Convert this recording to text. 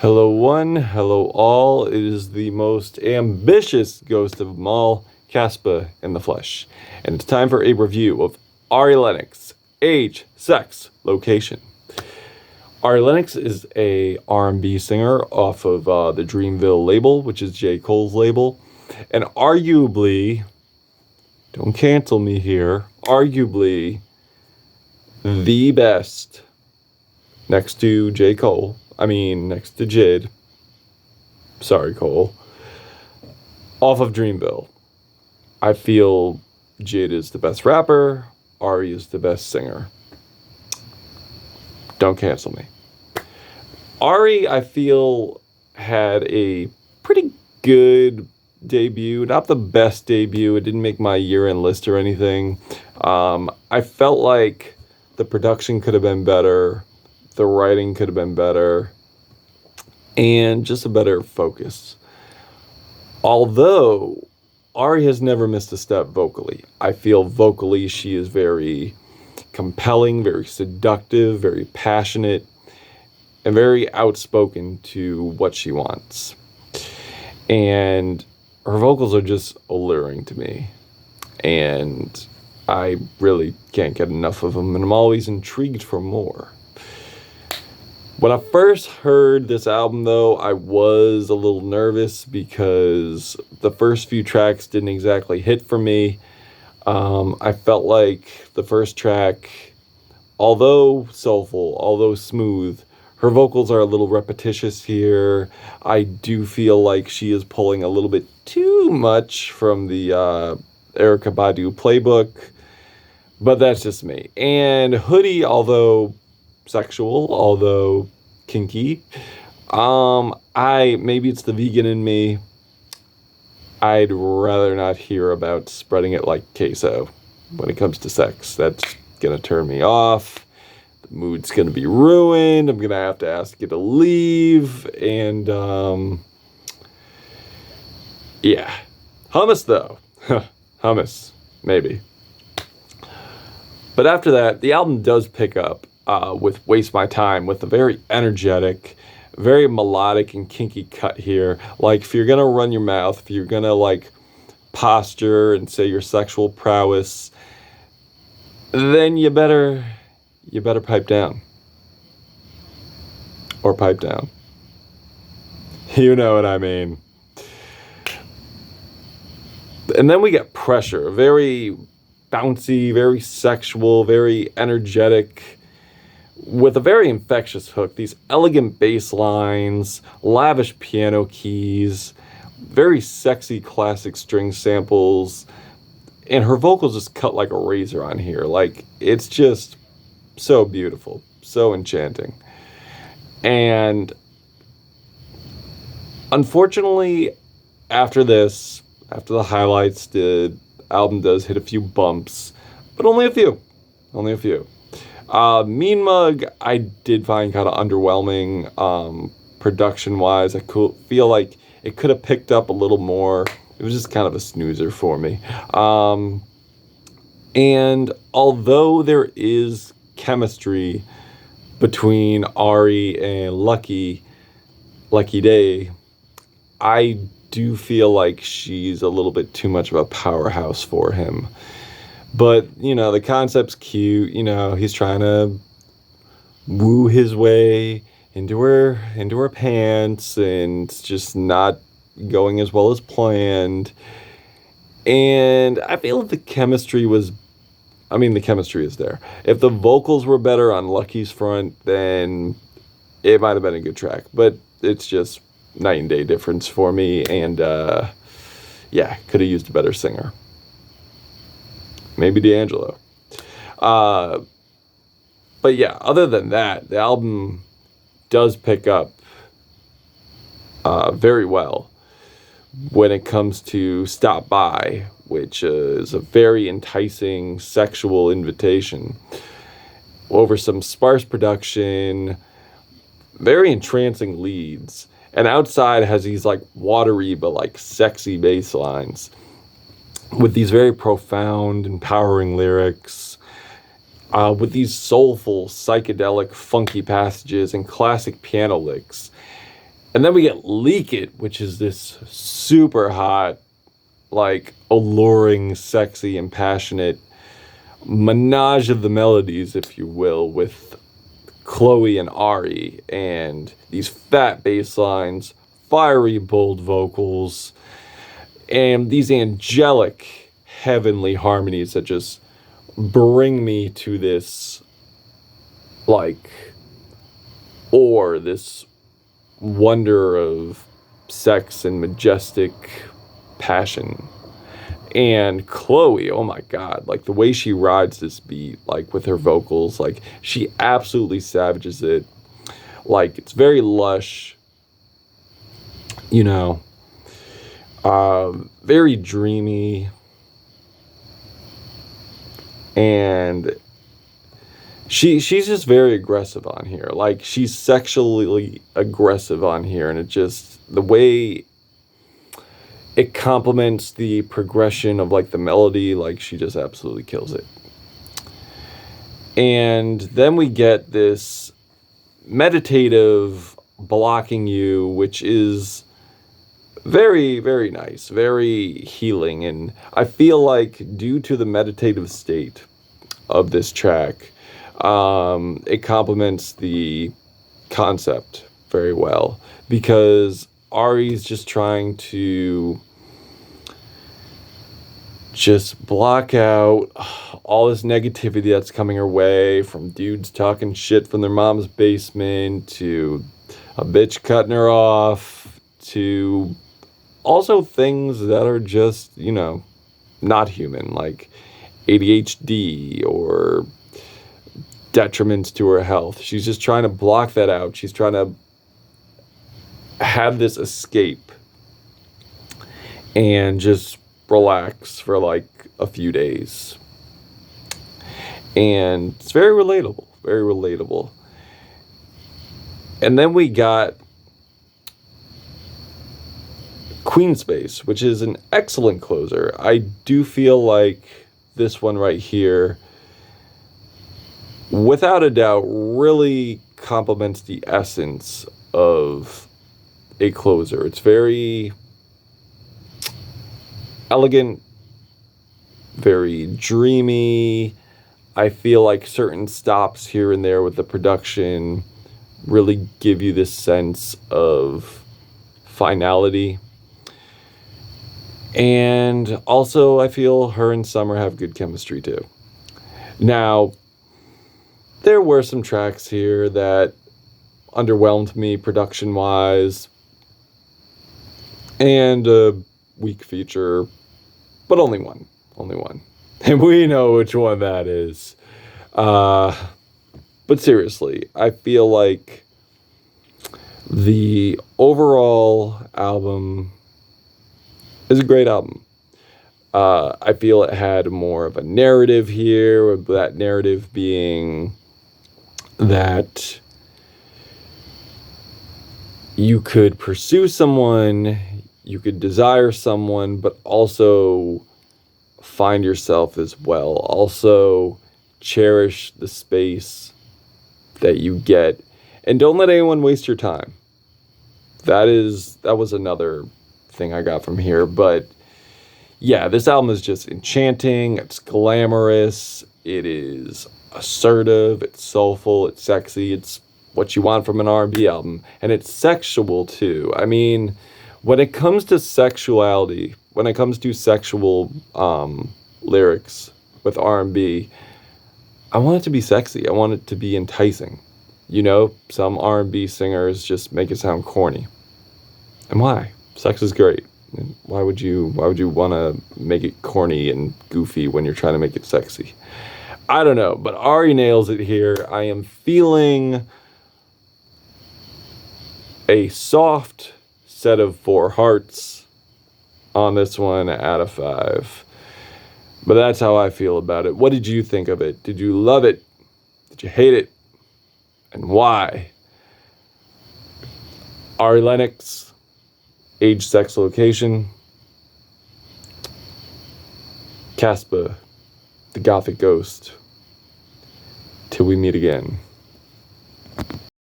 Hello one, hello all. It is the most ambitious ghost of them all, Caspa in the flesh. And it's time for a review of Ari Lennox, age, sex, location. Ari Lennox is a R&B singer off of the Dreamville label, which is J. Cole's label. And arguably, don't cancel me here, arguably the best next to J. Cole. Next to Jid. Sorry, Cole. Off of Dreamville. I feel Jid is the best rapper. Ari is the best singer. Don't cancel me. Ari, I feel, had a pretty good debut. Not the best debut. It didn't make my year-end list or anything. I felt like the production could have been better. The writing could have been better, and just a better focus. Although Ari has never missed a step vocally. I feel vocally she is very compelling, very seductive, very passionate, and very outspoken to what she wants. And her vocals are just alluring to me. And I really can't get enough of them, and I'm always intrigued for more. When I first heard this album, though, I was a little nervous because the first few tracks didn't exactly hit for me. I felt like the first track, although soulful, although smooth, her vocals are a little repetitious here. I do feel like she is pulling a little bit too much from the Erykah Badu playbook, but that's just me. And Hoodie, although sexual, although kinky, maybe it's the vegan in me. I'd rather not hear about spreading it like queso when it comes to sex. That's gonna turn me off. The mood's gonna be ruined. I'm gonna have to ask you to leave. And yeah, hummus though. Hummus, maybe. But after that, the album does pick up with Waste My Time, with a very energetic, very melodic and kinky cut here. Like, if you're going to run your mouth, if you're going to, like, posture and say your sexual prowess, then you better pipe down. Or pipe down. You know what I mean. And then we get Pressure, very bouncy, very sexual, very energetic, with a very infectious hook. These elegant bass lines, lavish piano keys, very sexy classic string samples, and her vocals just cut like a razor on here. Like, it's just so beautiful, so enchanting. And unfortunately, after this, after the highlights, the album does hit a few bumps, but only a few. Mean Mug, I did find kind of underwhelming production-wise. I feel like it could have picked up a little more. It was just kind of a snoozer for me. And although there is chemistry between Ari and Lucky Day, I do feel like she's a little bit too much of a powerhouse for him. But, you know, the concept's cute. You know, he's trying to woo his way into her pants, and it's just not going as well as planned. And I feel like the chemistry is there. If the vocals were better on Lucky's front, then it might have been a good track. But it's just night and day difference for me, and yeah, could have used a better singer. Maybe D'Angelo. But yeah, other than that, the album does pick up very well when it comes to Stop By, which is a very enticing sexual invitation over some sparse production, very entrancing leads. And Outside has these like watery but like sexy bass lines with these very profound, empowering lyrics, with these soulful, psychedelic, funky passages and classic piano licks. And then we get Leakit, which is this super hot, like alluring, sexy, and passionate menage of the melodies, if you will, with Chloe and Ari, and these fat bass lines, fiery, bold vocals, and these angelic, heavenly harmonies that just bring me to this, like, or this wonder of sex and majestic passion. And Chloe, oh my God, like the way she rides this beat, like with her vocals, like she absolutely savages it. Like it's very lush, you know, very dreamy. And she's just very aggressive on here. Like she's sexually aggressive on here. And it just, the way it complements the progression of like the melody, like she just absolutely kills it. And then we get this meditative blocking you, which is very, very nice, very healing. And I feel like due to the meditative state of this track, it complements the concept very well, because Ari's just trying to just block out all this negativity that's coming her way, from dudes talking shit from their mom's basement, to a bitch cutting her off, to also things that are just, you know, not human, like ADHD or detriments to her health. She's just trying to block that out. She's trying to have this escape and just relax for like a few days. And it's very relatable, very relatable. And then we got Queen Space, which is an excellent closer. I do feel like this one right here, without a doubt, really complements the essence of a closer. It's very elegant, very dreamy. I feel like certain stops here and there with the production really give you this sense of finality. And also, I feel her and Summer have good chemistry too. Now, there were some tracks here that underwhelmed me production-wise, and a weak feature, but only one. And we know which one that is. But seriously, I feel like the overall album is a great album. I feel it had more of a narrative here, with that narrative being that you could pursue someone, you could desire someone, but also find yourself as well. Also cherish the space that you get, and don't let anyone waste your time. That was another thing I got from here. But yeah, this album is just enchanting. It's glamorous. It is assertive. It's soulful. It's sexy. It's what you want from an R&B album. And it's sexual too. I mean, when it comes to sexuality, when it comes to sexual lyrics with R&B, I want it to be sexy. I want it to be enticing. You know, some R&B singers just make it sound corny. And why? Sex is great. Why would you want to make it corny and goofy when you're trying to make it sexy? I don't know, but Ari nails it here. I am feeling a soft set of 4 hearts on this one out of 5. But that's how I feel about it. What did you think of it? Did you love it? Did you hate it? And why? Ari Lennox, age, sex, location. Caspa, the Gothic Ghost. Till we meet again.